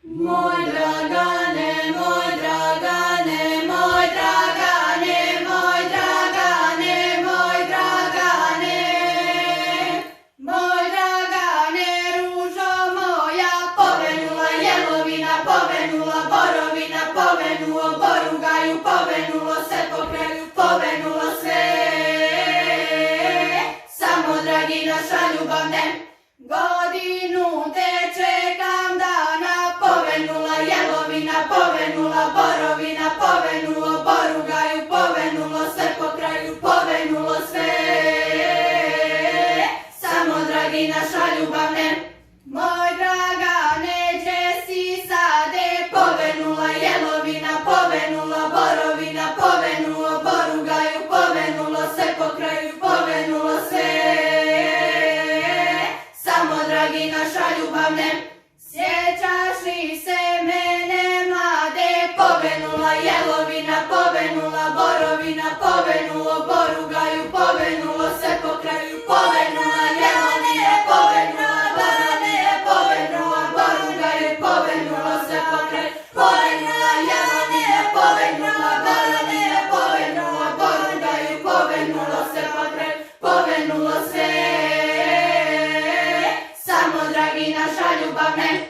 Moj Dragane, moj Dragane, moj Dragane, moj Dragane, moj Dragane. Moj Dragane, ružo moja, povenula jelovina, povenula borovina, povenulo borugaju, povenulo se po kraju, povenulo sve. Samo dragi naša ljubav ne, godinu te čekam dana, povenula jelovina, povenula borovina, povenulo borugaju, povenulo se po kraju, povenulo sve. Samo dragi naša ljubav ne, moj Dragane, gdje si sade, povenula jelovina, povenula borovina, povenulo borugaju, povenulo se po kraju, povenulo sve. Samo dragi naša ljubav ne, sjećaš li se mene mlade, povenula jelovina, povenula borovina, povenulo borugaju, povenulo se po kraju, povenula jelovina, povenula borovina, povenula borugaju, povenulo se po kraju, povenula jelovina, povenula borovina, povenula borugaju, povenulo se po kraju, povenulo sve. Samo dragi naša ljubav ne.